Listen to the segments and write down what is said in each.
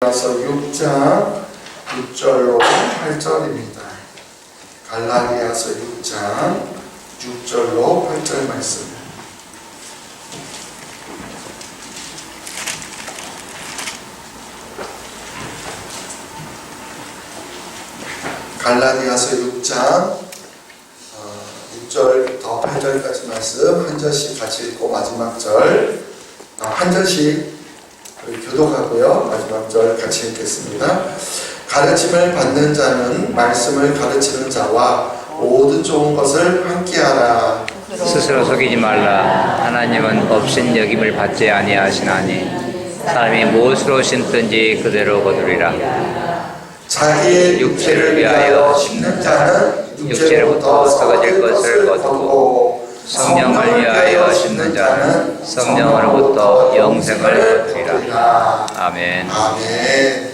갈라디아서 6장 6절로 8절입니다. 갈라디아서 6장 6절로 8절 말씀. 갈라디아서 6장 6절부터 8절까지 말씀 한 절씩 같이 읽고 마지막 절 한 절씩 교독하고요. 마지막 절 같이 읽겠습니다. 가르침을 받는 자는 말씀을 가르치는 자와 모든 좋은 것을 함께하라. 스스로 속이지 말라. 하나님은 없인 여김을 받지 아니하시나니 사람이 무엇으로 심든지 그대로 거두리라. 자기의 육체를 위하여 심는 자는 육체로부터 썩어질 것을 거두고 성령을 위하여 심는 자는 성령으로부터 영생을 거두리라. 아멘. 아멘.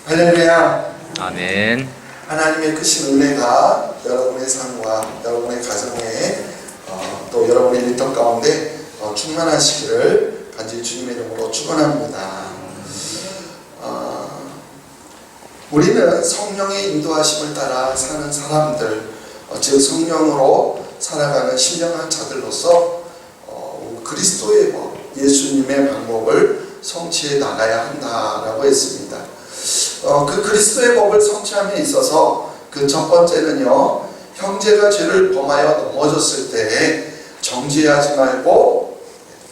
할렐루야. 아멘. 하나님의 크신 은혜가 여러분의 삶과 여러분의 가정에 또 여러분의 일터 가운데 충만하시기를 간절히 주님의 이름으로 축원합니다. 우리는 성령의 인도하심을 따라 사는 사람들, 즉 성령으로 살아가는 신령한 자들로서 그리스도의 법, 예수님의 방법을 성취해 나가야 한다라고 했습니다. 그 그리스도의 법을 성취함에 있어서 그 첫 번째는요, 형제가 죄를 범하여 넘어졌을 때 정죄하지 말고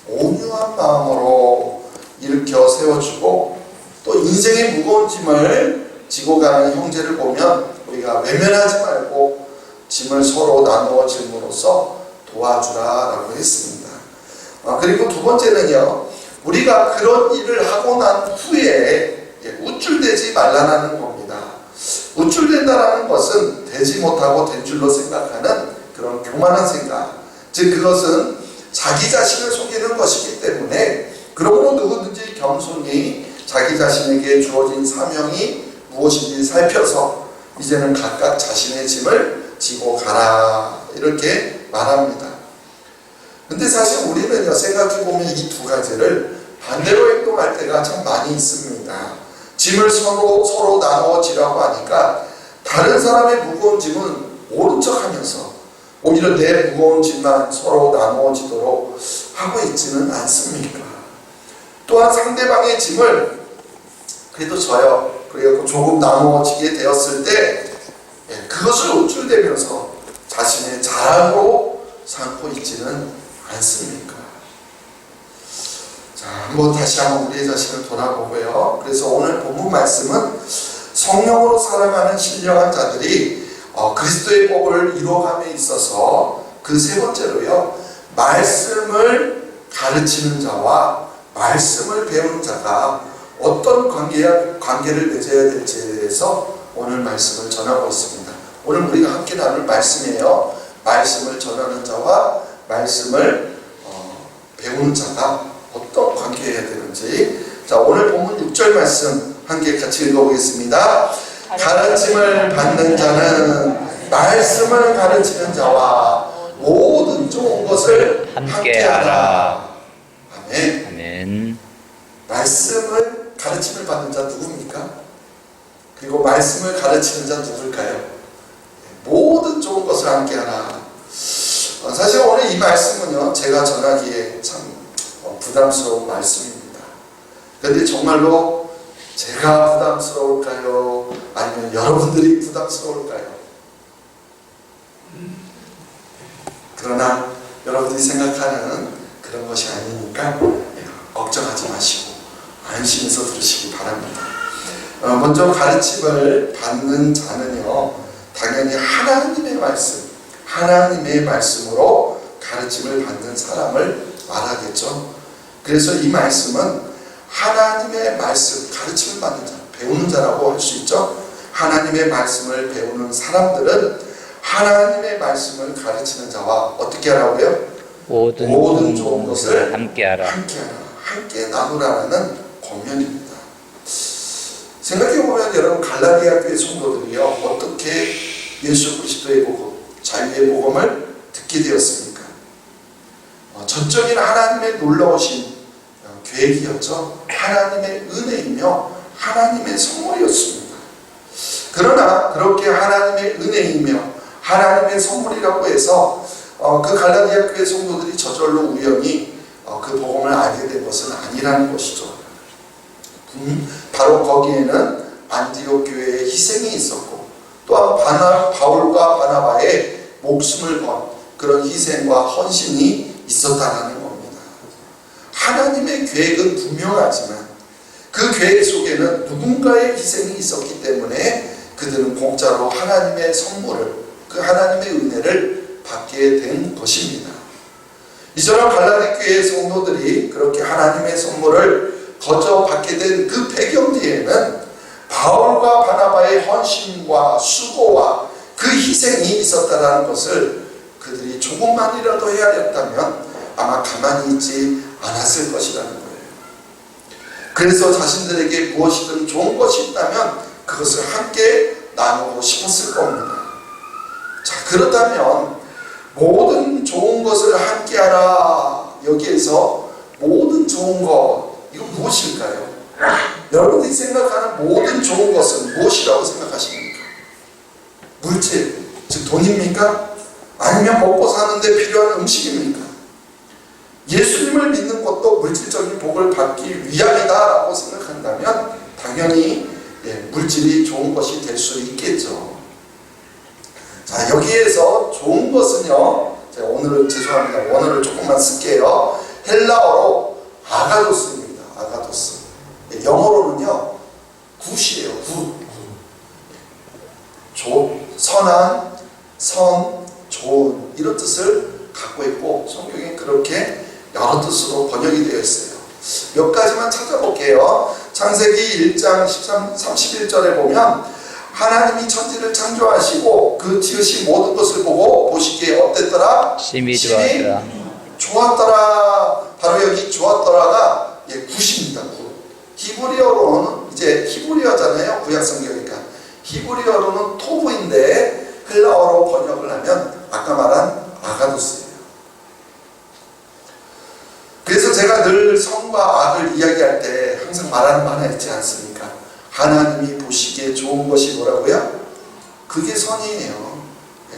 온유한 마음으로 일으켜 세워주고, 또 인생의 무거운 짐을 지고 가는 형제를 보면 우리가 외면하지 말고 짐을 서로 나누어 짐으로써 도와주라라고 했습니다. 그리고 두 번째는요, 우리가 그런 일을 하고 난 후에 우쭐대지 말라는 겁니다. 우쭐댄다라는 것은 되지 못하고 된 줄로 생각하는 그런 교만한 생각, 즉 그것은 자기 자신을 속이는 것이기 때문에, 그러므로 누구든지 겸손히 자기 자신에게 주어진 사명이 무엇인지 살펴서 이제는 각각 자신의 짐을 지고 가라, 이렇게 말합니다. 근데 사실 우리는요, 생각해보면 이 두 가지를 반대로 행동할 때가 참 많이 있습니다. 짐을 서로 나누어 지라고 하니까 다른 사람의 무거운 짐은 모른 척 하면서 오히려 내 무거운 짐만 서로 나누어 지도록 하고 있지는 않습니까? 또한 상대방의 짐을 그래도 져요. 그리고 조금 나누어지게 되었을 때 그것을 우쭐대면서 자신의 자랑으로 삼고 있지는 않습니까? 자, 한번 다시 한번 우리의 자신을 돌아보고요. 그래서 오늘 본문 말씀은 성령으로 살아가는 신령한 자들이 그리스도의 법을 이루어감에 있어서 그 세 번째로요, 말씀을 가르치는 자와 말씀을 배우는 자가 어떤 관계를 맺어야 될지에 대해서 오늘 말씀을 전하고 있습니다. 오늘 우리가 함께 나눌 말씀이에요. 말씀을 전하는 자와 말씀을 배우는 자가 어떤 관계해야 되는지. 자, 오늘 본문 6절 말씀 함께 같이 읽어보겠습니다. 가르침을 받는 자는 말씀을 가르치는 자와 모든 좋은 것을 함께하라. 아멘. 아멘. 말씀을 가르침을 받는 자 누굽니까? 그리고 말씀을 가르치는 자 누굴까요? 모든 좋은 것을 함께하라. 사실 오늘 이 말씀은요, 제가 전하기에 참 부담스러운 말씀입니다. 그런데 정말로 제가 부담스러울까요? 아니면 여러분들이 부담스러울까요? 그러나 여러분들이 생각하는 그런 것이 아니니까 걱정하지 마시고 안심해서 들으시기 바랍니다. 먼저 가르침을 받는 자는요, 당연히 하나님의 말씀으로 가르침을 받는 사람을 말하겠죠. 그래서 이 말씀은 하나님의 말씀, 가르침을 받는 자, 배우는 자라고 할 수 있죠. 하나님의 말씀을 배우는 사람들은 하나님의 말씀을 가르치는 자와 어떻게 하라고요? 모든 좋은 것을 함께하라. 함께 나누라는 권면입니다. 생각해보면 여러분, 갈라디아 교회 성도들이요, 어떻게 예수 그리스도의 복음, 자유의 복음을 듣게 되었습니까? 전적인 하나님의 놀라우신 계획이었죠. 하나님의 은혜이며 하나님의 선물이었습니다. 그러나 그렇게 하나님의 은혜이며 하나님의 선물이라고 해서 그 갈라디아 교회 성도들이 저절로 우연히 그 복음을 알게 된 것은 아니라는 것이죠. 바로 거기에는 안디옥 교회의 희생이 있었고, 또한 바울과 바나바의 목숨을 건 그런 희생과 헌신이 있었다는 겁니다. 하나님의 계획은 분명하지만 그 계획 속에는 누군가의 희생이 있었기 때문에 그들은 공짜로 하나님의 선물을, 그 하나님의 은혜를 받게 된 것입니다. 이처럼 갈라디 교회의 성도들이 그렇게 하나님의 선물을 거저 받게 된 그 배경 뒤에는 바울과 바나바의 헌신과 수고와 그 희생이 있었다는 것을 그들이 조금만이라도 헤아렸다면 아마 가만히 있지 않았을 것이라는 거예요. 그래서 자신들에게 무엇이든 좋은 것이 있다면 그것을 함께 나누고 싶었을 겁니다. 자, 그렇다면 모든 좋은 것을 함께하라, 여기에서 모든 좋은 것, 이거 무엇일까요? 여러분들이 생각하는 모든 좋은 것은 무엇이라고 생각하십니까? 물질, 즉 돈입니까? 아니면 먹고 사는데 필요한 음식입니까? 예수님을 믿는 것도 물질적인 복을 받기 위함이다라고 생각한다면 당연히 물질이 좋은 것이 될 수 있겠죠. 자, 여기에서 좋은 것은요, 제가 오늘은 죄송합니다. 원어를 조금만 쓸게요. 헬라어로 아가도스입니다. 아가도스. 영어로는요, 굿이에요. 굿. 선한, 선, 좋은, 이런 뜻을 갖고 있고 성경에 그렇게 여러 뜻으로 번역이 되어 있어요. 몇 가지만 찾아볼게요. 창세기 1장 31절에 보면 하나님이 천지를 창조하시고 그 지으신 모든 것을 보고 보시기에 어땠더라? 심히 좋았더라. 좋았더라. 바로 여기 좋았더라가 굿입니다. 굿. 히브리어로는 이제 히브리어잖아요. 구약성경이니까. 히브리어로는 토브인데 헬라어로 번역을 하면 아까 말한 아가도스예요. 그래서 제가 늘 선과 악을 이야기할 때 항상 말하는 거 하나 있지 않습니까? 하나님이 보시기에 좋은 것이 뭐라고요? 그게 선이에요.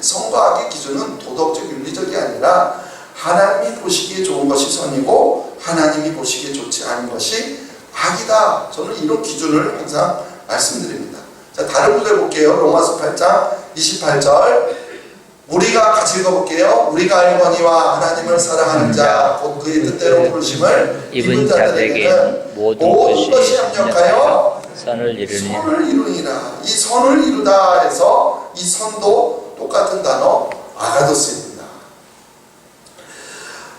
선과 악의 기준은 도덕적 윤리적이 아니라 하나님이 보시기에 좋은 것이 선이고 하나님이 보시기에 좋지 않은 것이 악이다. 저는 이런 기준을 항상 말씀드립니다. 자, 다른 구절 볼게요. 로마서 8장 28절. 우리가 같이 읽어볼게요. 우리가 알거니와 하나님을 사랑하는 자 곧 그의 뜻대로 부르심을 입은 자들에게는 모든 것이 합력하여 선을 이루니라. 이 선을 이루다 해서 이 선도 똑같은 단어 아가도스입니다.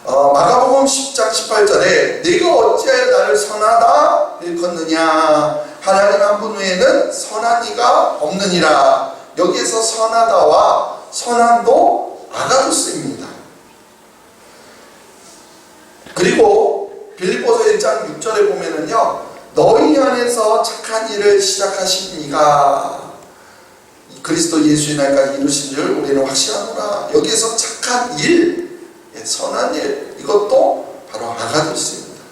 마가복음 10장 18절에 네가 어찌하여 나를 선하다 일컫느냐, 하나님 한 분 외에는 선한 이가 없느니라. 여기에서 선하다와 선함도 아가도스입니다. 그리고 빌립보서 1장 6절에 보면은요, 너희 안에서 착한 일을 시작하신 이가 그리스도 예수의 날까지 이루신 줄 우리는 확신하노라. 여기에서 착한 일, 선한 일, 이것도 바로 아가도스입니다.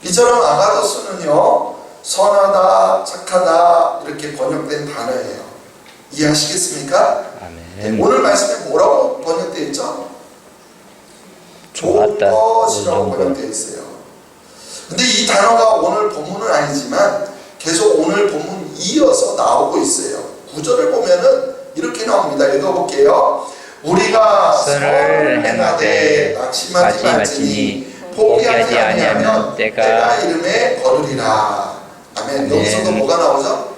이처럼 아가도스는요, 선하다, 착하다 이렇게 번역된 단어예요. 이해하시겠습니까? 아멘. 오늘 말씀에 뭐라고 번역되어 있죠? 좋은 좋았다. 것이라고 번역되어 있어요. 근데 이 단어가 오늘 본문은 아니지만 계속 오늘 본문 이어서 나오고 있어요. 구절을 보면은 이렇게 나옵니다. 읽어볼게요. 우리가 선을 행하되 낙심하지 말지니 포기하지 아니하면 때가 이름에 거두리라. 아멘. 여기서도 뭐가 나오죠?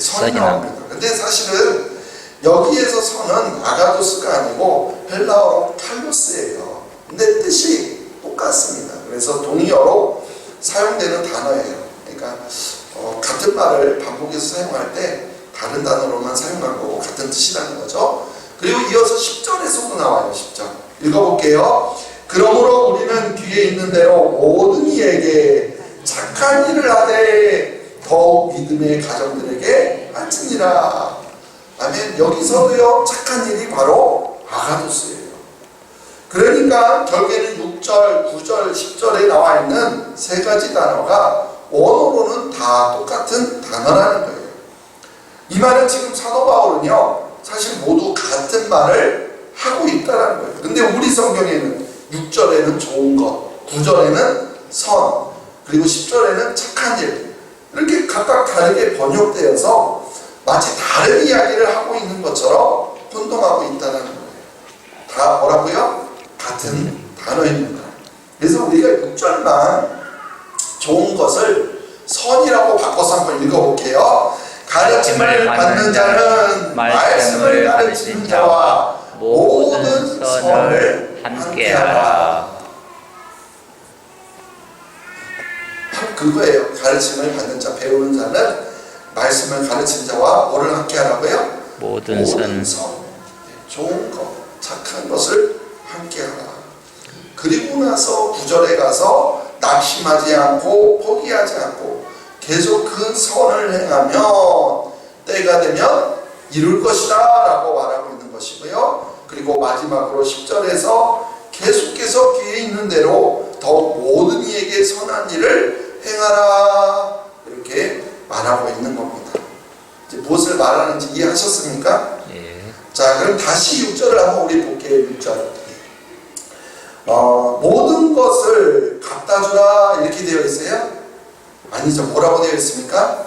선이 나옵니다. 근데 사실은 여기에서 선은 아가도스가 아니고 헬라어로 칼로스예요. 근데 뜻이 똑같습니다. 그래서 동의어로 사용되는 단어예요. 그러니까 같은 말을 반복해서 사용할 때 다른 단어로만 사용한 거고 같은 뜻이라는 거죠. 그리고 이어서 10절에서도 나와요. 10절 읽어볼게요. 그러므로 우리는 뒤에 있는 대로 모든 이에게 착한 일을 하되 더욱 믿음의 가정들에게 앉으니라. 아멘. 여기서도요, 착한 일이 바로 아가도스예요. 그러니까 결국에는 6절, 9절, 10절에 나와 있는 세 가지 단어가 원어로는 다 똑같은 단어라는 거예요. 이 말은 지금 사도 바울은요, 사실 모두 같은 말을 하고 있다는 거예요. 근데 우리 성경에는 6절에는 좋은 것, 9절에는 선, 그리고 10절에는 착한 일, 이렇게 각각 다르게 번역되어서 마치 다른 이야기를 하고 있는 것처럼 혼동하고 있다는 거예요. 다 뭐라고요? 같은 단어입니다. 그래서 우리가 6절만 좋은 것을 선이라고 바꿔서 한번 읽어볼게요. 가르침을 받는 자는 말씀을 가르치는 자와 모든 선을 함께하라. 그거예요. 가르침을 받는 자, 배우는 자는 말씀을 가르치는 자와 뭐를 함께하라고요? 모든 선. 좋은 것, 착한 것을 함께하라. 그리고 나서 9절에 가서 낙심하지 않고 포기하지 않고 계속 그 선을 행하면 때가 되면 이룰 것이다 라고 말하고 있는 것이고요. 그리고 마지막으로 10절에서 계속해서 기회 있는 대로 더욱 모든 이에게 선한 일을 행하라 이렇게 말하고 있는 겁니다. 이제 무엇을 말하는지 이해하셨습니까? 예. 자, 그럼 다시 6절을 한번 우리 볼게요. 6절. 모든 것을 갖다 주라 이렇게 되어 있어요? 아니죠. 뭐라고 되어 있습니까?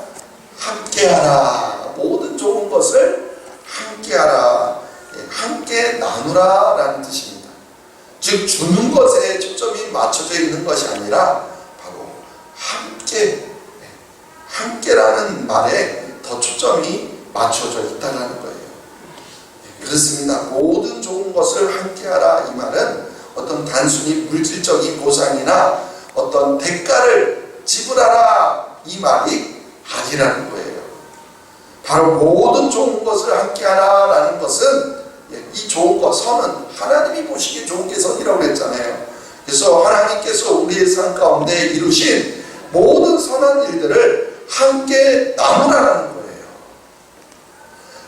함께하라. 모든 좋은 것을 함께하라. 함께 나누라 라는 뜻입니다. 즉 주는 것에 초점이 맞춰져 있는 것이 아니라 바로 함께라는 말에 더 초점이 맞춰져 있다는 거예요. 그렇습니다. 모든 좋은 것을 함께하라 이 말은 어떤 단순히 물질적인 보상이나 어떤 대가를 지불하라 이 말이 아니라는 거예요. 바로 모든 좋은 것을 함께하라 라는 것은 이 좋은 것, 선은 하나님이 보시기에 좋은 게 선이라고 했잖아요. 그래서 하나님께서 우리의 삶 가운데 이루신 모든 선한 일들을 함께 나누라는 거예요.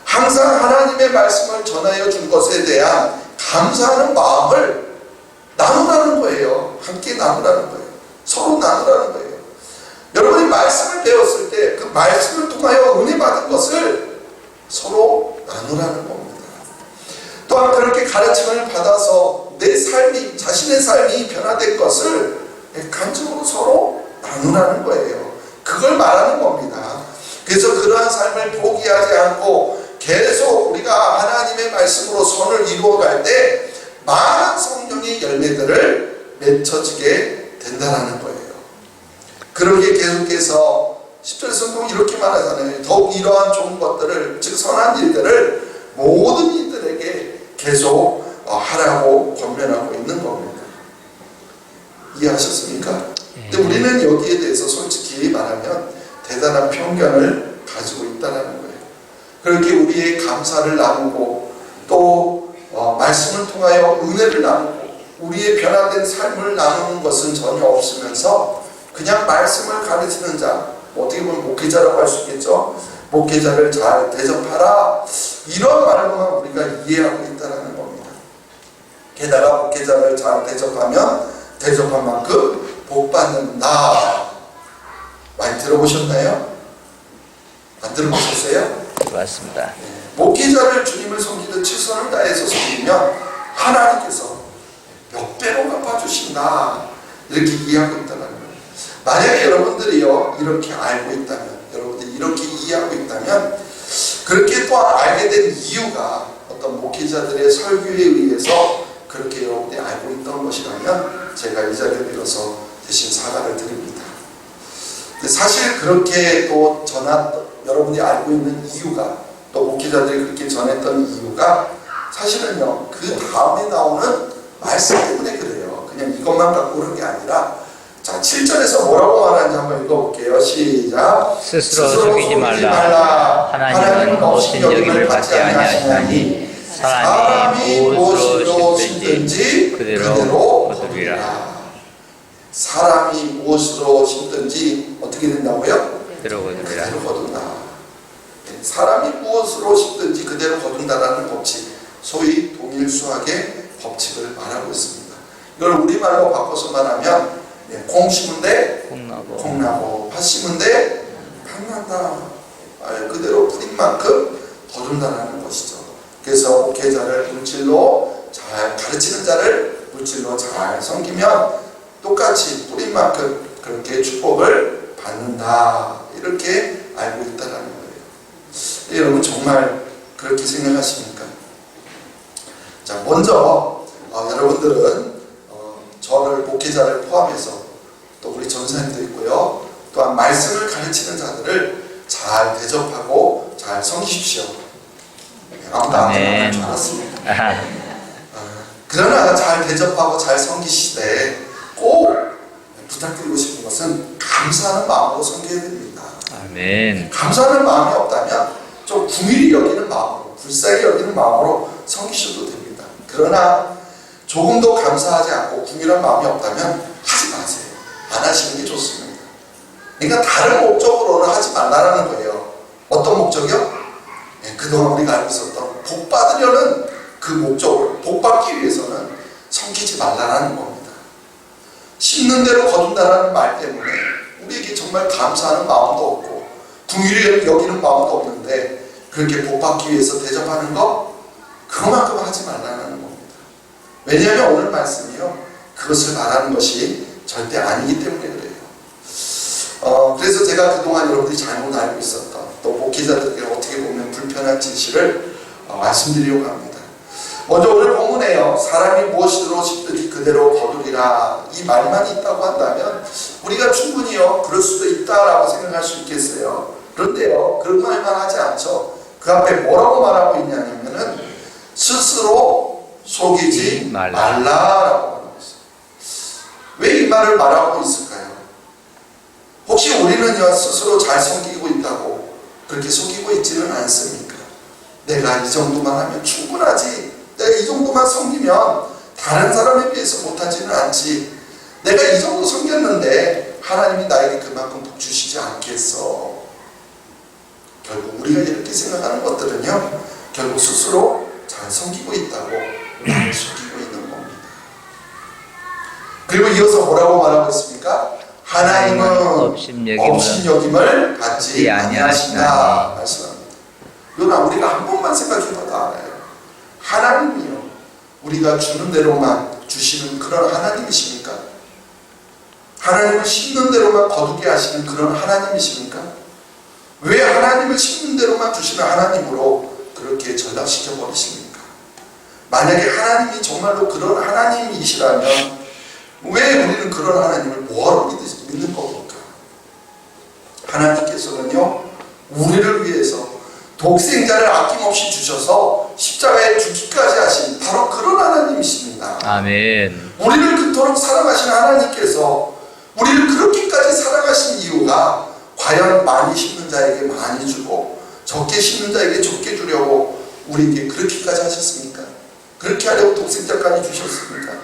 항상 하나님의 말씀을 전하여 준 것에 대한 감사하는 마음을 나누라는 거예요. 함께 나누라는 거예요. 서로 나누라는 거예요. 여러분이 말씀을 배웠을 때 그 말씀을 통하여 은혜 받은 것을 서로 나누라는 겁니다. 또한 그렇게 가르침을 받아서 내 삶이, 자신의 삶이 변화된 것을 간증으로 서로 나누라는 거예요. 그걸 말하는 겁니다. 그래서 그러한 삶을 포기하지 않고 계속 우리가 하나님의 말씀으로 선을 이루어갈 때 많은 성령의 열매들을 맺혀지게 된다는 거예요. 그러기에 계속해서 10절 성경은 이렇게 말하잖아요. 더욱 이러한 좋은 것들을, 즉 선한 일들을 모든 이들에게 계속 하라고 권면하고 있는 겁니다. 이해하셨습니까? 근데 우리는 여기에 대해서 솔직히 말하면 대단한 편견을 가지고 있다는 거예요. 그렇게 우리의 감사를 나누고 또 말씀을 통하여 은혜를 나누고 우리의 변화된 삶을 나누는 것은 전혀 없으면서 그냥 말씀을 가르치는 자, 어떻게 보면 목회자라고 할 수 있겠죠. 목회자를 잘 대접하라, 이런 말로만 우리가 이해하고 있다는 겁니다. 게다가 목회자를 잘 대접하면 대접한 만큼 복 받는다. 많이 들어보셨나요? 안 들어보셨어요? 맞습니다. 목회자를 주님을 섬기듯 최선을 다해서 섬기면 하나님께서 몇 배로 갚아주신다, 이렇게 이해하고 있다는 거예요. 만약에 여러분들이요 이렇게 알고 있다면, 여러분들이 이렇게 이해하고 있다면, 그렇게 또한 알게 된 이유가 어떤 목회자들의 설교에 의해서 그렇게 여러분들이 알고 있던 것이라면 제가 이 자리를 빌어서 대신 사과를 드립니다. 사실 그렇게 또 여러분이 알고 있는 이유가, 또 목회자들이 그렇게 전했던 이유가 사실은요 그 다음에 나오는 말씀 때문에 그래요. 그냥 이것만 갖고 그런 게 아니라, 자 7절에서 뭐라고 말하는지 한번 읽어볼게요. 시작. 스스로 속이지 말라. 하나님은 없인 여김을 받지 아니하시나니 사람이 무엇으로 심든지 그대로 거두리라. 사람이 무엇으로 심든지 어떻게 된다고요? 그대로 거두리라. 그대로 거둔다. 사람이 무엇으로 심든지 그대로 거둔다라는 법칙, 소위 동일수학의 법칙을 말하고 있습니다. 이걸 우리말로 바꿔서 말하면 콩 심은데 콩나고 팥 심은데 팥난다. 말 그대로 뿌린 만큼 거둔다는 것이죠. 그래서 목회자를 물질로 잘 가르치는 자를 물질로 잘 섬기면 똑같이 뿌린 만큼 그렇게 축복을 받는다. 이렇게 알고 있다는 거예요. 여러분 정말 그렇게 생각하십니까? 자, 먼저 여러분들은 저를 목회자를 포함해서 또 우리 전사님도 있고요. 또한 말씀을 가르치는 자들을 잘 대접하고 잘 섬기십시오. 아무도 안 말할 줄 알았습니다. 그러나 잘 대접하고 잘 섬기시되 꼭 부탁드리고 싶은 것은 감사하는 마음으로 섬겨야 됩니다. 아멘. 감사하는 마음이 없다면 좀 궁일이 여기는 마음으로, 불쌍히 여기는 마음으로 섬기셔도 됩니다. 그러나 조금도 감사하지 않고 궁일한 마음이 없다면 하지 마세요. 안 하시는 게 좋습니다. 그러니까 다른 목적으로는 하지 말라는 거예요. 어떤 목적이요? 그동안 우리가 알고 있었던 복 받으려는 그 목적을, 복 받기 위해서는 섬기지 말라는 겁니다. 심는 대로 거둔다는 말 때문에 우리에게 정말 감사하는 마음도 없고 궁일을 여기는 마음도 없는데 그렇게 복 받기 위해서 대접하는 거 그만큼 하지 말라는 겁니다. 왜냐하면 오늘 말씀이요 그것을 말하는 것이 절대 아니기 때문에 그래요. 그래서 제가 그동안 여러분들이 잘못 알고 있었던 또 목회자들에게 어떻게 보면 불편한 진실을 말씀드리려고 합니다. 먼저 오늘 본문에요 사람이 무엇으로 심든지 그대로 거두리라 이 말만 있다고 한다면 우리가 충분히요 그럴 수도 있다라고 생각할 수 있겠어요. 그런데요 그런 말만 하지 않죠. 그 앞에 뭐라고 말하고 있냐면은 스스로 속이지 말라라고 말하고 있어요. 왜 이 말을 말하고 있을까요? 혹시 우리는요 스스로 잘 섬기고 있다고 그렇게 속이고 있지는 않습니까? 내가 이 정도만 하면 충분하지, 내가 이 정도만 섬기면 다른 사람에 비해서 못하지는 않지, 내가 이 정도 섬겼는데 하나님이 나에게 그만큼 복 주시지 않겠어. 결국 우리가 이렇게 생각하는 것들은요 결국 스스로 잘 섬기고 있다고 나를 속이고 있는 겁니다. 그리고 이어서 뭐라고 말하고 있습니까? 하나님은 업신여김을 받지 아니하시나 말씀합니다. 그러나 우리가 한 번만 생각해봐도 알아요. 하나님이요 우리가 주는 대로만 주시는 그런 하나님이십니까? 하나님은 심는 대로만 거두게 하시는 그런 하나님이십니까? 왜 하나님을 심는 대로만 주시는 하나님으로 그렇게 전락시켜 버리십니까? 만약에 하나님이 정말로 그런 하나님이시라면 왜 우리는 그런 하나님을 뭐하러 믿는 겁니까? 하나님께서는요 우리를 위해서 독생자를 아낌없이 주셔서 십자가에 죽기까지 하신 바로 그런 하나님이십니다. 아멘. 우리를 그토록 사랑하신 하나님께서 우리를 그렇게까지 사랑하신 이유가 과연 많이 심는 자에게 많이 주고 적게 심는 자에게 적게 주려고 우리에게 그렇게까지 하셨습니까? 그렇게 하려고 독생자까지 주셨습니까?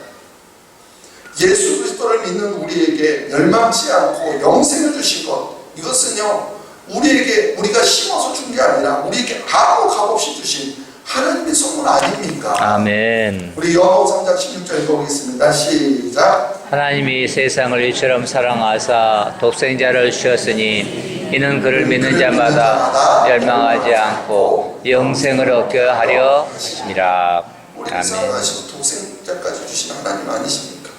예수 그리스도를 믿는 우리에게 멸망치 않고 영생을 주신 것, 이것은요 우리에게 우리가 심어서 준 게 아니라 우리에게 아무 값없이 주신 하나님의 선물 아닙니까? 아멘. 우리 요한복음 3장 16절 읽어보겠습니다. 시작. 하나님이 세상을 이처럼 사랑하사 독생자를 주셨으니 이는 그를 믿는 자마다 멸망하지 않고 영생을 얻게 하려 하심이라. 우리를 아멘. 사랑하시고 독생자까지 주신 하나님 아니십니까?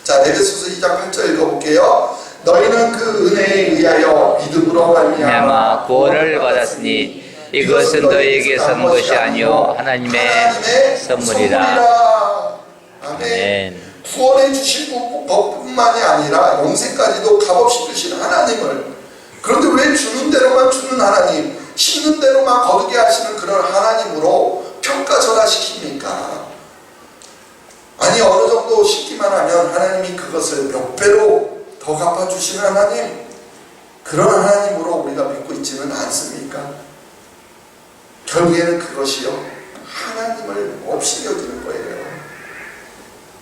자, 에베소서 2장 8절 읽어볼게요. 너희는 그 은혜에 의하여 믿음으로 말미암아 구원을 받았으니 이것은 너희에게 선 것이 아니요 하나님의 선물이라. 아멘. 구원해 주신 것뿐만이 아니라 영생까지도 값없이 주신 하나님을, 그런데 왜 주는 대로만 주는 하나님, 심는 대로만 거두게 하시는 그런 하나님으로 평가절하시킵니까? 아니 어느 정도 심기만 하면 하나님이 그것을 몇 배로 더 갚아주시는 하나님, 그런 하나님으로 우리가 믿고 있지는 않습니까? 결국에는 그것이요 하나님을 없이 여기는 거예요.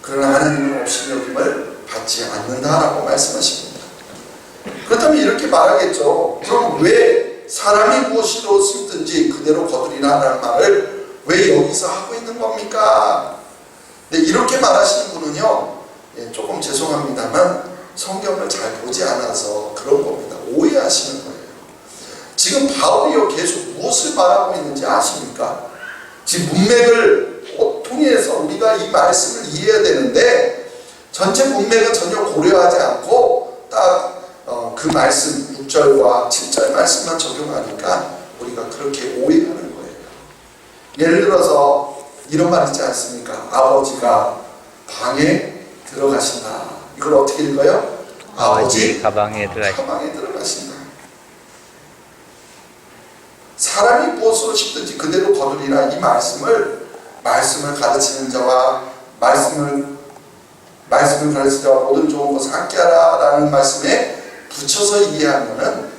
그러나 하나님은 없이 여김을 받지 않는다라고 말씀하십니다. 그렇다면 이렇게 말하겠죠. 그럼 왜 사람이 무엇으로 심든지 그대로 거두리라는 말을 왜 여기서 하고 있는 겁니까? 네, 이렇게 말하시는 분은요 조금 죄송합니다만 성경을 잘 보지 않아서 그런 겁니다. 오해하시는 거예요. 지금 바울이요 계속 무엇을 말하고 있는지 아십니까? 지금 문맥을 통해서 우리가 이 말씀을 이해해야 되는데 전체 문맥은 전혀 고려하지 않고 딱 그 말씀 6절과 7절 말씀만 적용하니까 우리가 그렇게 오해하는 거예요. 예를 들어서 이런 말 있지 않습니까? 아버지가 방에 들어가신다. 이걸 어떻게 읽어요? 아버지 가방에 들어가신다. 사람이 무엇으로 씹든지 그대로 거두리라. 이 말씀을 가르치는 자와 말씀을 가르치는 자와 모든 좋은 것을 함께 하라 라는 말씀에 붙여서 이해하면은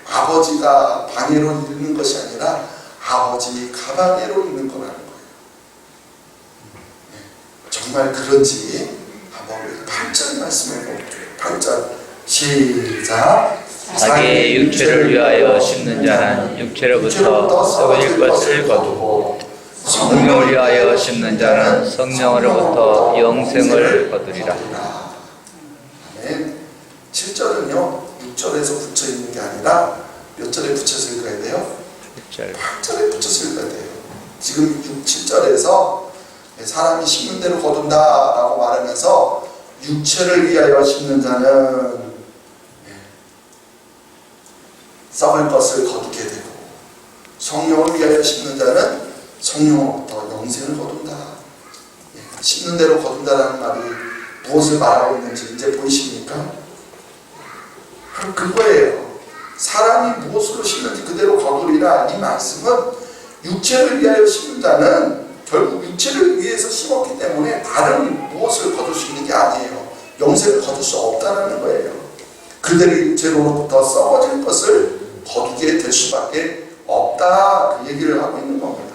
아버지가 방해로 읽는 것이 아니라 아버지 가방에로 읽는 거라는 거예요. 정말 그런지 한번 8절 말씀을 볼게요. 8절 시작. 자기의 육체를 위하여 심는 자는 육체로부터 썩어질 것을 거두고 성령을 위하여 심는 자는 성령으로부터 영생을 거두리라. 아멘. 7절은요 6절에서 붙여 있는 게 아니라 몇 절에 붙여서 읽어야 돼요? 8절에 붙여서 읽어야 돼요. 지금 6, 7절에서 사람이 심는 대로 거둔다 라고 말하면서 육체를 위하여 심는 자는 썩을 것을 거두게 되고 성령을 위하여 심는 자는 성령으로부터 영생을 거둔다. 심는 대로 거둔다라는 말이 무엇을 말하고 있는지 이제 보이십니까? 그거예요. 사람이 무엇으로 심는지 그대로 거두리라. 이 말씀은 육체를 위하여 심는 자는 결국 육체를 위해서 심었기 때문에 다른 무엇을 거둘 수 있는 게 아니에요. 영생을 거둘 수 없다는 거예요. 그들의 육체로부터 썩어질 것을 거두게 될 수밖에 없다. 그 얘기를 하고 있는 겁니다.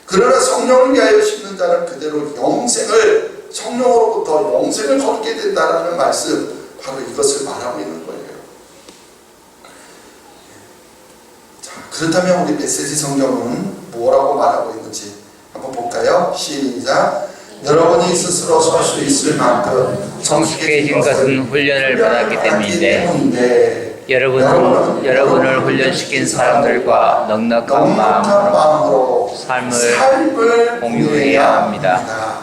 그러나 성령을 위하여 심는 자는 그대로 성령으로부터 영생을 거두게 된다는 말씀, 바로 이것을 말하고 있는 거예요. 자, 그렇다면 우리 메시지 성경은 뭐라고 말하고 있는지 한번 볼까요? 시작. 여러분이 스스로 설 수 있을 만큼 성숙해진 것은 훈련을 받았기 때문인데 여러분을 훈련시킨 사람들과 넉넉한 마음으로 삶을 공유해야 합니다.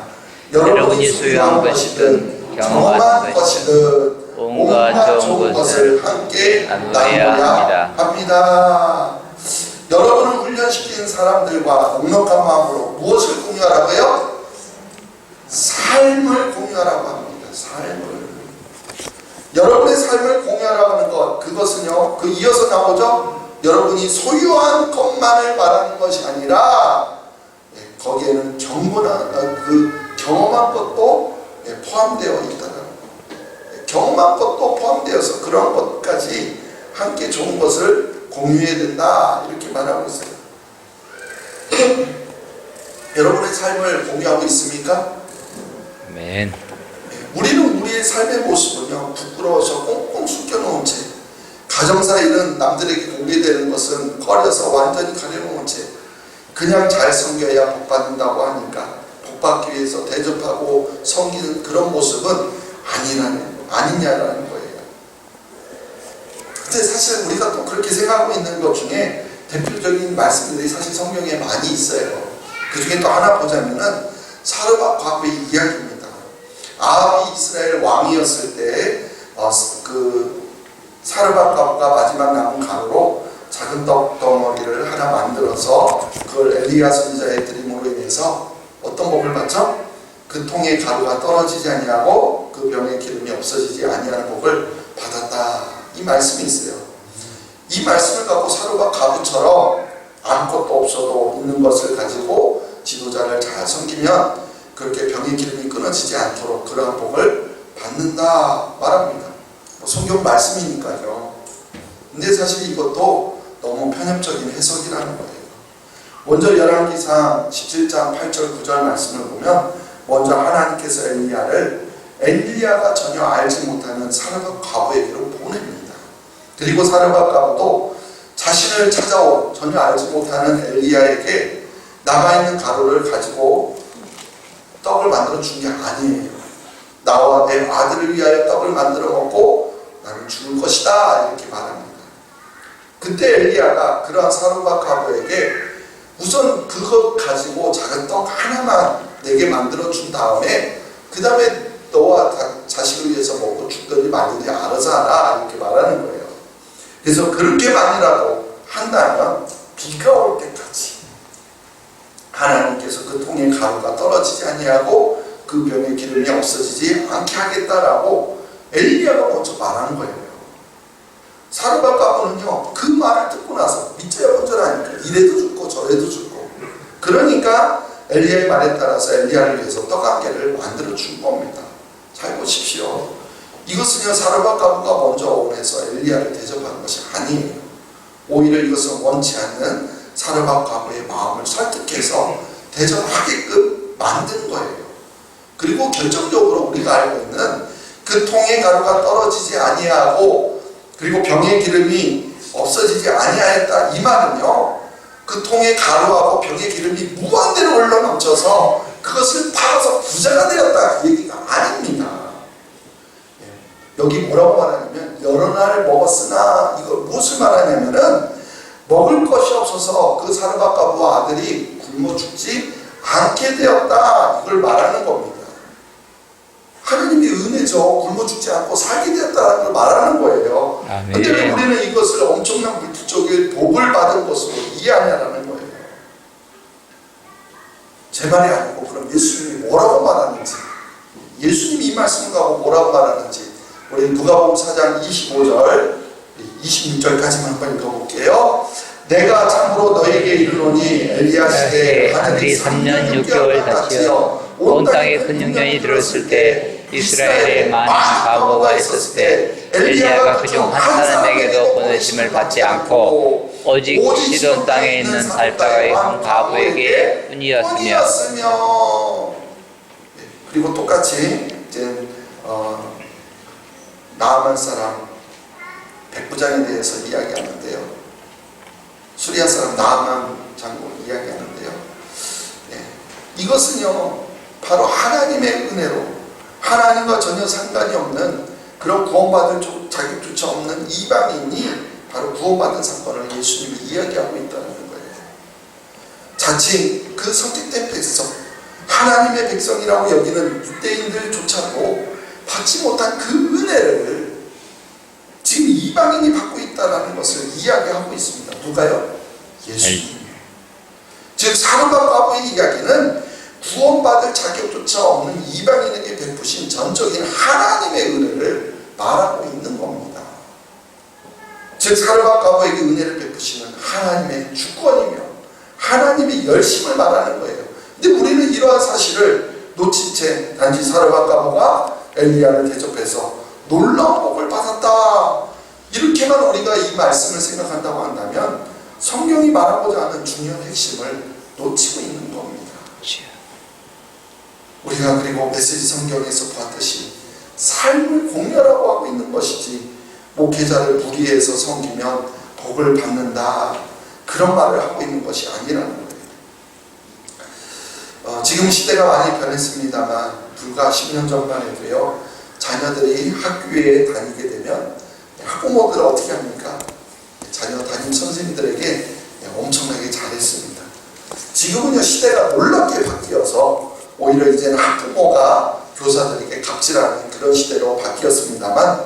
여러분이 소유한 것이든 경험한 것이든 온갖 좋은 것을 함께 나누어야 합니다. 여러분을 훈련시킨 사람들과 넉넉한 마음으로 무엇을 공유하라고요? 삶을 공유하라고 합니다. 삶을. 여러분의 삶을 공유하라고 하는 것, 그것은요, 그 이어서 나오죠? 여러분이 소유한 것만을 말하는 것이 아니라 거기에는 경험한 것도 포함되어 있다는 거예요. 경험한 것도 포함되어서 그런 것까지 함께 좋은 것을 공유해야 된다. 이렇게 말하고 있어요. 여러분의 삶을 공유하고 있습니까? 아멘. 우리는 우리의 삶의 모습은요 부끄러워서 꽁꽁 숨겨놓은 채, 가정사 일은 남들에게 공개되는 것은 꺼려서 완전히 가려놓은 채 그냥 잘 섬겨야 복받는다고 하니까 복받기 위해서 대접하고 섬기는 그런 모습은 아니냐라는 거예요. 근데 사실 우리가 또 그렇게 생각하고 있는 것 중에 대표적인 말씀들이 사실 성경에 많이 있어요. 그 중에 또 하나 보자면은 사르밧 과부의 이야기입니다. 아합이 이스라엘 왕이었을 때 그 사르밧 과부가 마지막 남은 가루로 작은 떡 덩어리를 하나 만들어서 그걸 엘리야 선지자의 드림으로 인해서 어떤 복을 받죠? 그 통에 가루가 떨어지지 아니하고 그 병에 기름이 없어지지 아니하는 복을 받았다. 이 말씀이 있어요. 이 말씀을 갖고 사르밧 과부처럼 아무것도 없어도 있는 것을 가지고 지도자를 잘 섬기면 그렇게 병의 기름이 끊어지지 않도록 그러한 복을 받는다 말합니다. 성경 말씀이니까요. 근데 사실 이것도 너무 편협적인 해석이라는 거예요. 먼저 열왕기상 17장 8절 9절 말씀을 보면 먼저 하나님께서 엘리야가 전혀 알지 못하는 사르밧 과부에게로 보냅니다. 그리고 사르밧 과부도 자신을 찾아온 전혀 알지 못하는 엘리야에게 남아있는 가루를 가지고 떡을 만들어 준 게 아니에요. 나와 내 아들을 위하여 떡을 만들어 먹고 나는 죽을 것이다 이렇게 말합니다. 그때 엘리야가 그러한 사르밧 과부에게 우선 그것 가지고 작은 떡 하나만 내게 만들어 준 다음에 그 다음에 너와 자식을 위해서 먹고 죽더니 말든지 알아서 하라 이렇게 말하는 거예요. 그래서 그렇게만이라도 한다면 비가 올 때까지 하나님께서 그 통에 가루가 떨어지지 아니하고 그 병의 기름이 없어지지 않게 하겠다라고 엘리야가 먼저 말하는 거예요. 사르밧 과부는요 그 말을 듣고 나서 믿져야 본전하니까 이래도 죽고 저래도 죽고 그러니까 엘리야의 말에 따라서 엘리야를 위해서 떡 한 개를 만들어 준 겁니다. 잘 보십시오. 이것은요 사르밧 과부가 먼저 원해서 엘리야를 대접하는 것이 아니에요. 오히려 이것은 원치 않는 사르밧 과부의 마음을 설득해서 대접하게끔 만든 거예요. 그리고 결정적으로 우리가 알고 있는 그 통의 가루가 떨어지지 아니하고 그리고 병의 기름이 없어지지 아니하였다 이 말은요 그 통의 가루하고 병의 기름이 무한대로 흘러넘쳐서 그것을 팔아서 부자가 되었다 그 얘기가 아닙니다. 여기 뭐라고 말하냐면 여러 날 먹었으나 이거 무엇을 말하냐면은 먹을 것이 없어서 그 사르밧 과부와 아들이 굶어 죽지 않게 되었다 이걸 말하는 겁니다. 하나님의 은혜죠. 굶어 죽지 않고 살게 되었다는 걸 말하는 거예요. 그런데 왜 우리는 이것을 엄청난 물질적인 복을 받은 것으로 이해하냐라는 거예요. 제 말이 아니고 그럼 예수님이 뭐라고 말하는지 예수님이 이 말씀을 가고 뭐라고 말하는지 우리 누가복음 4장 25절 26절까지만 한번 읽어볼게요. 내가 참으로 너에게 이르노니 엘리야 시대에 하늘이 3년 6개월 닫히어 온 땅에 큰 흉년이 들었을 때 이스라엘에 많은 과부가 있었을 때 엘리야가 그중 한 사람에게도 보내심을 받지 않고 오직 시돈 땅에 있는 살다가의 한 과부에게 뿐이었으며 그리고 똑같이 이제 나아만 사람 백부장에 대해서 이야기하는데요. 수리아 사람 나아만 장군 이야기하는데요. 이것은요 바로 하나님의 은혜로 하나님과 전혀 상관이 없는 그런 구원받을 자격조차 없는 이방인이 바로 구원받은 사건을 예수님이 이야기하고 있다는 거예요. 자칫 그 선택된 백성 하나님의 백성이라고 여기는 유대인들조차도 받지 못한 그 은혜를 지금 이방인이 받고 있다는 것을 이야기하고 있습니다. 누가요? 예수님. 즉 사르밧 과부의 이야기는 구원받을 자격조차 없는 이방인에게 베푸신 전적인 하나님의 은혜를 말하고 있는 겁니다. 즉 사르밧 과부에게 은혜를 베푸시는 하나님의 주권이며 하나님의 열심을 말하는 거예요. 근데 우리는 이러한 사실을 놓친 채 단지 사르밧 과부가 엘리야를 대접해서 놀라운 복을 받았다 이렇게만 우리가 이 말씀을 생각한다고 한다면 성경이 말하고자 하는 중요한 핵심을 놓치고 있는 겁니다. 우리가 그리고 메시지 성경에서 봤듯이 삶을 공유하라고 하고 있는 것이지 목회자를 무리해서 섬기면 복을 받는다 그런 말을 하고 있는 것이 아니라는 거예요. 지금 시대가 많이 변했습니다만 불과 10년 전만 해도요 자녀들이 학교에 다니게 되면 학부모들은 어떻게 합니까? 자녀 담임 선생님들에게 엄청나게 잘했습니다. 지금은요 시대가 놀랍게 바뀌어서 오히려 이제는 학부모가 교사들에게 갑질하는 그런 시대로 바뀌었습니다만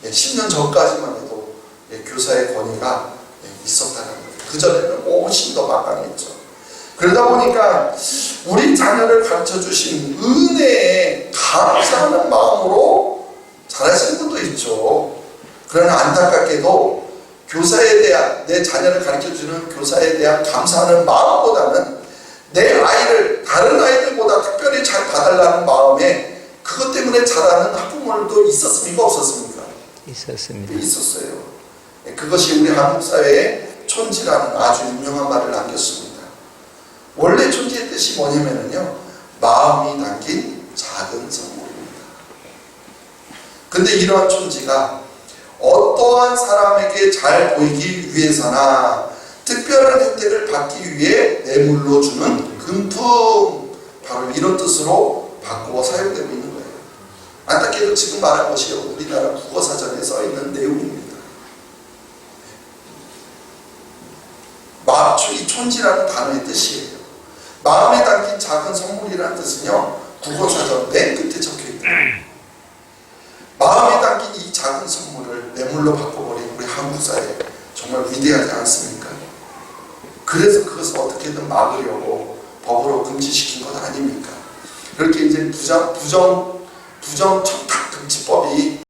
10년 전까지만 해도 교사의 권위가 있었다는 거예요. 그전에는 훨씬 더 막강했죠. 그러다 보니까 우리 자녀를 가르쳐 주신 은혜에 감사하는 마음으로 잘하시는 분도 있죠. 그러나 안타깝게도 교사에 대한 내 자녀를 가르쳐 주는 교사에 대한 감사하는 마음보다는 내 아이를 다른 아이들보다 특별히 잘 봐달라는 마음에 그것 때문에 잘하는 학부모들도 있었습니까? 없었습니까? 있었습니다. 있었어요. 그것이 우리 한국 사회의 촌지라는 아주 유명한 말을 남겼습니다. 원래 촌지의 뜻이 뭐냐면요 마음이 담긴 작은 선물입니다. 근데 이러한 촌지가 어떠한 사람에게 잘 보이기 위해서나 특별한 혜택을 받기 위해 뇌물로 주는 금품 바로 이런 뜻으로 바꾸어 사용되고 있는 거예요. 안타깝게도 지금 말한 것이 우리나라 국어사전에 써있는 내용입니다. 이 촌지라는 단어의 뜻이에요. 마음에 담긴 작은 선물이라는 뜻은요, 국어사전 맨 끝에 적혀있다. 마음에 담긴 이 작은 선물을 뇌물로 바꿔버린 우리 한국 사회 정말 위대하지 않습니까? 그래서 그것을 어떻게든 막으려고 법으로 금지시킨 것 아닙니까? 그렇게 이제 부정 청탁 금지법이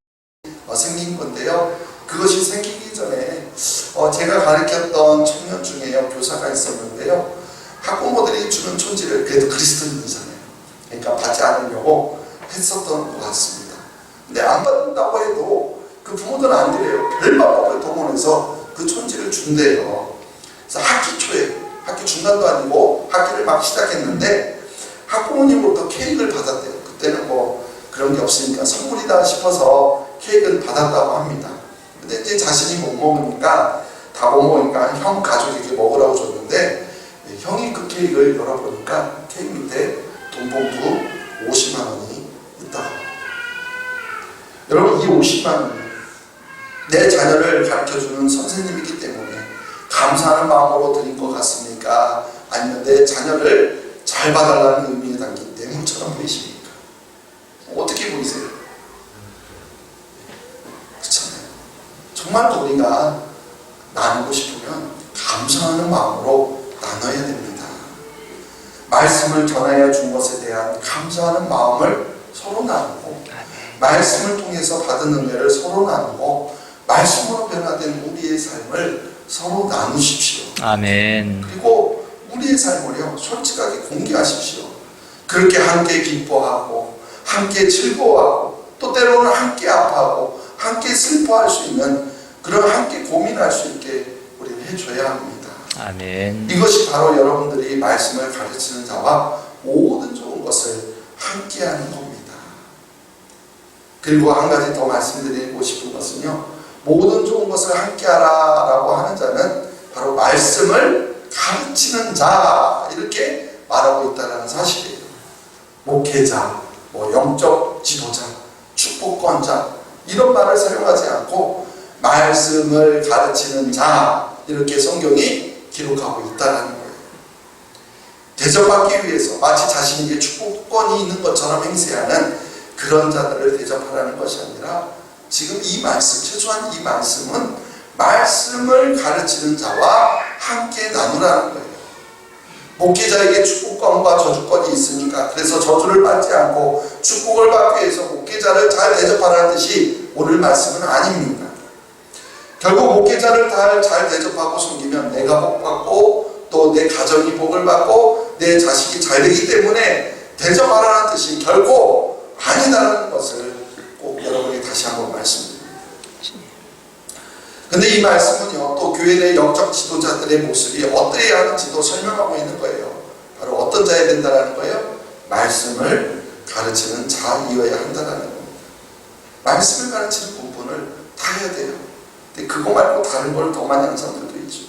생긴 건데요. 그것이 생기기 전에 제가 가르쳤던 청년 중에 교사가 있었는데요. 학부모들이 주는 촌지를 그래도 그리스도인이잖아요. 그러니까 받지 않으려고 했었던 것 같습니다. 근데 안 받는다고 해도 그 부모들은 안 드려요. 별 방법을 동원해서 그 촌지를 준대요. 그래서 학기 초에, 학기 중간도 아니고 학기를 막 시작했는데 학부모님으로부터 케이크를 받았대요. 그때는 뭐 그런 게 없으니까 선물이다 싶어서 케이크를 받았다고 합니다. 근데 이제 자신이 못 먹으니까, 다 못 먹으니까 형 가족에게 먹으라고 줬는데, 형이 그 케이크를 열어보니까 케이크 밑에 돈 봉투 50만 원이 있다고. 여러분, 이 50만 원은 내 자녀를 가르쳐주는 선생님이기 때문에 감사하는 마음으로 드린 것 같습니까? 아니면 내 자녀를 잘 봐달라는 의미에 담긴 뇌물처럼 보이십니까? 어떻게 보이세요? 그렇잖아요. 정말 우리가 나누고 싶으면 감사하는 마음으로 나눠야 됩니다. 말씀을 전하여 준 것에 대한 감사하는 마음을 서로 나누고, 말씀을 통해서 받은 은혜를 서로 나누고, 말씀으로 변화된 우리의 삶을 서로 나누십시오. 아멘. 그리고 우리의 삶을요, 솔직하게 공개하십시오. 그렇게 함께 기뻐하고, 함께 즐거워하고, 또 때로는 함께 아파하고, 함께 슬퍼할 수 있는 그런 함께 고민할 수 있게 우리는 해줘야 합니다. 아멘. 이것이 바로 여러분들이 말씀을 가르치는 자와 모든 좋은 것을 함께하는 겁니다. 그리고 한 가지 더 말씀드리고 싶은 것은요, 모든 좋은 것을 함께하라 라고 하는 자는 바로 말씀을 가르치는 자, 이렇게 말하고 있다는 사실이에요. 목회자, 영적 지도자, 축복권자, 이런 말을 사용하지 않고 말씀을 가르치는 자, 이렇게 성경이 기록하고 있다는 거예요. 대접받기 위해서 마치 자신에게 축복권이 있는 것처럼 행세하는 그런 자들을 대접하라는 것이 아니라, 지금 이 말씀, 최소한 이 말씀은 말씀을 가르치는 자와 함께 나누라는 거예요. 목회자에게 축복권과 저주권이 있으니까, 그래서 저주를 받지 않고 축복을 받기 위해서 목회자를 잘 대접하라는 뜻이 오늘 말씀은 아닙니다. 결국 목회자를 잘 대접하고 섬기면 내가 복받고, 또 내 가정이 복을 받고, 내 자식이 잘 되기 때문에 대접하라는 뜻이 결코 아니다라는 것을 꼭 여러분에게 다시 한번 말씀드립니다. 근데 이 말씀은요, 또 교회 내 영적 지도자들의 모습이 어떠해야 하는지도 설명하고 있는 거예요. 바로 어떤 자여야 된다는 거예요? 말씀을 가르치는 자이어야 한다는 겁니다. 말씀을 가르치는 부분을 다 해야 돼요. 근데 그거 말고 다른 걸 더 많이 하는 사람들도 있죠.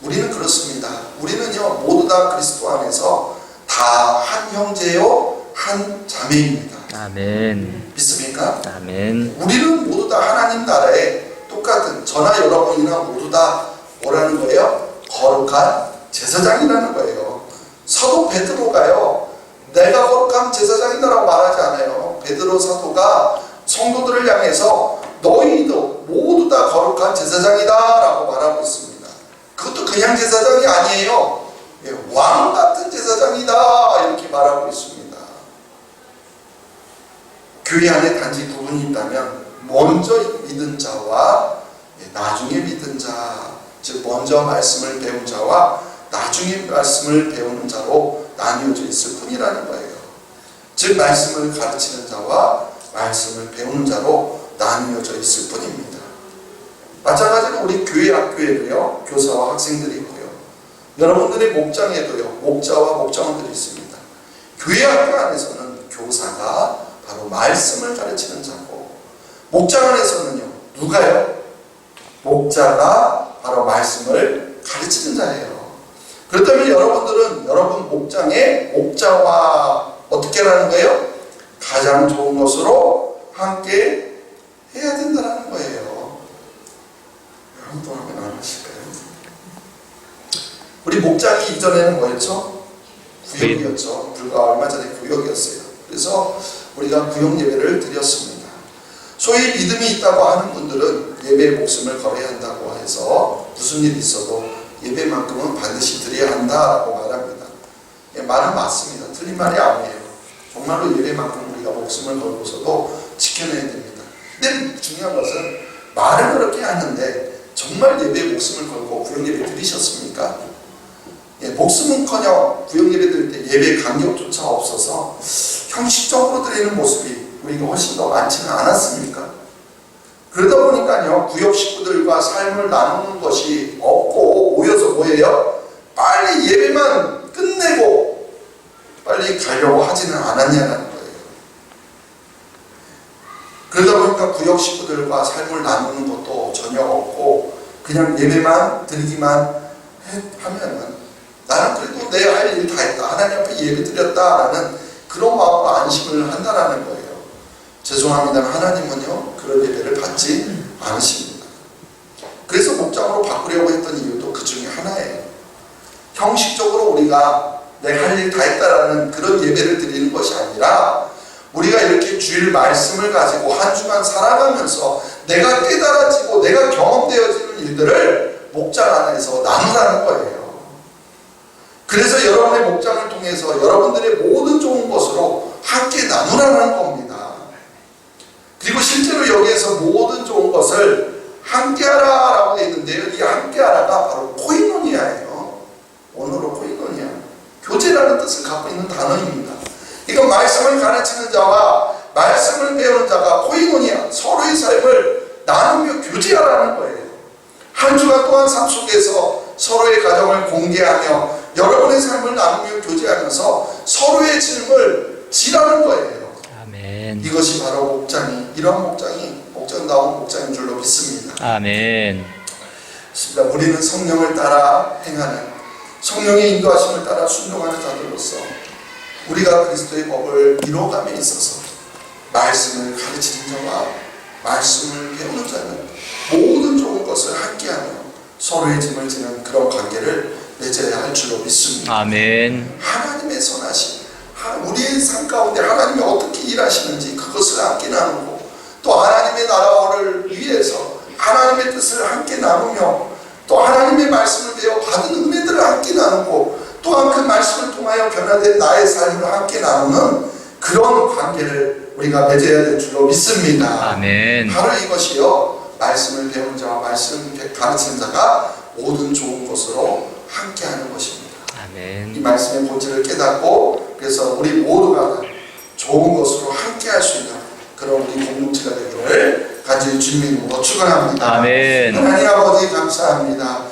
우리는 그렇습니다. 우리는요, 모두 다 그리스도 안에서 다 한 형제요, 한 자매입니다. 아멘. 믿습니까? 아멘. 우리는 모두 다 하나님 나라에 똑같은, 저나 여러분이나 모두 다 뭐라는 거예요? 거룩한 제사장이라는 거예요. 사도 베드로가요, 내가 거룩한 제사장이다라고 말하지 않아요. 베드로 사도가 성도들을 향해서 너희도 모두 다 거룩한 제사장이다 라고 말하고 있습니다. 그것도 그냥 제사장이 아니에요. 왕 같은 제사장이다 이렇게 말하고 있습니다. 교회 안에 단지 구분이 있다면 먼저 믿은 자와 나중에 믿은 자, 즉 먼저 말씀을 배운 자와 나중에 말씀을 배우는 자로 나뉘어져 있을 뿐이라는 거예요. 즉 말씀을 가르치는 자와 말씀을 배우는 자로 나뉘어져 있을 뿐입니다. 마찬가지로 우리 교회 학교에도요, 교사와 학생들이 있고요, 여러분들의 목장에도요, 목자와 목장원들이 있습니다. 교회 학교 안에서는 교사가 바로 말씀을 가르치는 자고, 목장 안에서는요, 누가요? 목자가 바로 말씀을 가르치는 자예요. 그렇다면 여러분들은 여러분 목장의 목자와 어떻게 하는 거예요? 가장 좋은 것으로 함께 해야 된다는 거예요. 여러분도 하면 안 하실까요? 우리 목장이 이전에는 뭐였죠? 구역이었죠. 불과 얼마 전에 구역이었어요. 그래서 우리가 구역 예배를 드렸습니다. 소위 믿음이 있다고 하는 분들은 예배에 목숨을 걸어야 한다고 해서 무슨 일이 있어도 예배만큼은 반드시 드려야 한다라고 말합니다. 예, 말은 맞습니다. 틀린 말이 아니에요. 정말로 예배만큼 우리가 목숨을 걸고서도 지켜내야 됩니다. 근데 중요한 것은 말은 그렇게 하는데 정말 예배에 목숨을 걸고 구역 예배 드리셨습니까? 예, 목숨은커녕 구역 예배 드릴 때 예배 간격조차 없어서 형식적으로 드리는 모습이 우리가 훨씬 더 많지는 않았습니까? 그러다 보니까요, 구역 식구들과 삶을 나누는 것이 없고 오여서 뭐예요? 빨리 예배만 끝내고 빨리 가려고 하지는 않았냐는 거예요. 그러다 보니까 구역 식구들과 삶을 나누는 것도 전혀 없고 그냥 예배만 드리기만 하면은 나는 그래도 내 할 일 다 했다. 하나님 앞에 예배 드렸다라는 그런 마음으로 안심을 한다라는 거예요. 죄송합니다. 하나님은요, 그런 예배를 받지 않으십니다. 그래서 목장으로 바꾸려고 했던 이유도 그 중에 하나예요. 형식적으로 우리가 내가 할 일 다 했다라는 그런 예배를 드리는 것이 아니라 우리가 이렇게 주일 말씀을 가지고 한 주간 살아가면서 내가 깨달아지고 내가 경험되어지는 일들을 목장 안에서 나누라는 거예요. 그래서 여러분의 목장을 통해서 여러분들의 모든 좋은 것으로 함께 나누라는 겁니다. 그리고 실제로 여기에서 모든 좋은 것을 함께하라 라고 되어 있는데요. 이 함께하라가 바로 코이노니아예요. 원어로 코이노니아. 교제라는 뜻을 갖고 있는 단어입니다. 이건 말씀을 가르치는 자와 말씀을 배우는 자가 코이노니아, 서로의 삶을 나누며 교제하라는 거예요. 한 주간 동안 삶 속에서 서로의 가정을 공개하며 여러분의 삶을 나누며 교제하면서 서로의 짐을 지라는 거예요. 아멘. 이것이 바로 목장이, 이러한 목장이 목장다운 목장인 줄로 믿습니다. 아멘. 우리는 성령을 따라 행하는, 성령의 인도하심을 따라 순종하는 자들로서 우리가 그리스도의 법을 이루어감에 있어서 말씀을 가르치는 자와 말씀을 배우는 자는 모든 좋은 것을 함께하며 서로의 짐을 지는 그런 관계를 맺어야 할 줄로 믿습니다. 아멘. 하나님의 선하심, 우리의 삶 가운데 하나님이 어떻게 일하시는지 그것을 함께 나누고 또 하나님의 나라를 위해서 하나님의 뜻을 함께 나누며 또 하나님의 말씀을 배워 받은 은혜들을 함께 나누고 또한 그 말씀을 통하여 변화된 나의 삶을 함께 나누는 그런 관계를 우리가 맺어야 될 줄로 믿습니다. 아멘. 바로 이것이요, 말씀을 배우는 자와 말씀을 가르치는 자가 모든 좋은 것으로 함께하는 것입니다. 아멘. 이 말씀의 본질을 깨닫고 그래서 우리 모두가 좋은 것으로 함께할 수 있는 그런 우리 공동체가 되기를 간절히 주님으로 축원합니다. 아멘. 하나님 아버지 감사합니다.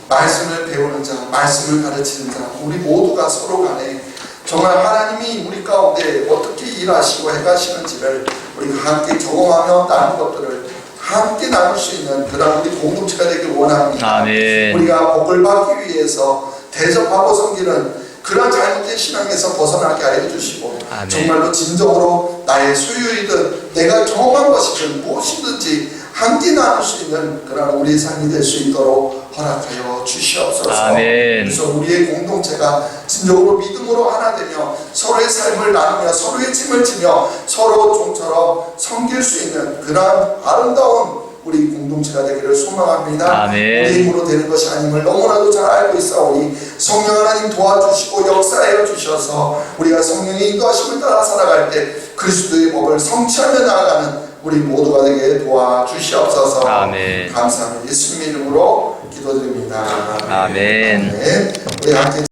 말씀을 배우는 자, 말씀을 가르치는 자, 우리 모두가 서로 간에 정말 하나님이 우리 가운데 어떻게 일하시고 해가시는지를 우리가 함께 경험하며 다른 것들을 함께 나눌 수 있는 그런 우리 공동체가 되길 원합니다. 아멘. 우리가 복을 받기 위해서 대접하고 섬기는 그런 잘못된 신앙에서 벗어나게 하여 주시고 아멘. 정말로 진정으로 나의 소유이든 내가 경험한 것이든 무엇이든지 함께 나눌 수 있는 그런 우리의 삶이 될 수 있도록 허락하여 주시옵소서. 아멘. 그래서 우리의 공동체가 진정으로 믿음으로 하나 되며 서로의 삶을 나누며 서로의 짐을 지며 서로 좀처럼 섬길 수 있는 그런 아름다운 우리 공동체가 되기를 소망합니다. 아멘. 우리 힘으로 되는 것이 아님을 너무나도 잘 알고 있사오니 성령 하나님 도와주시고 역사하여 주셔서 우리가 성령의 인도하심을 따라 살아갈 때 그리스도의 법을 성취하며 나아가는 우리 모두가 되게 도와주시옵소서. 아멘. 감사합니다. 예수님의 이름으로 기도드립니다. 아멘. 아멘. 우리 함께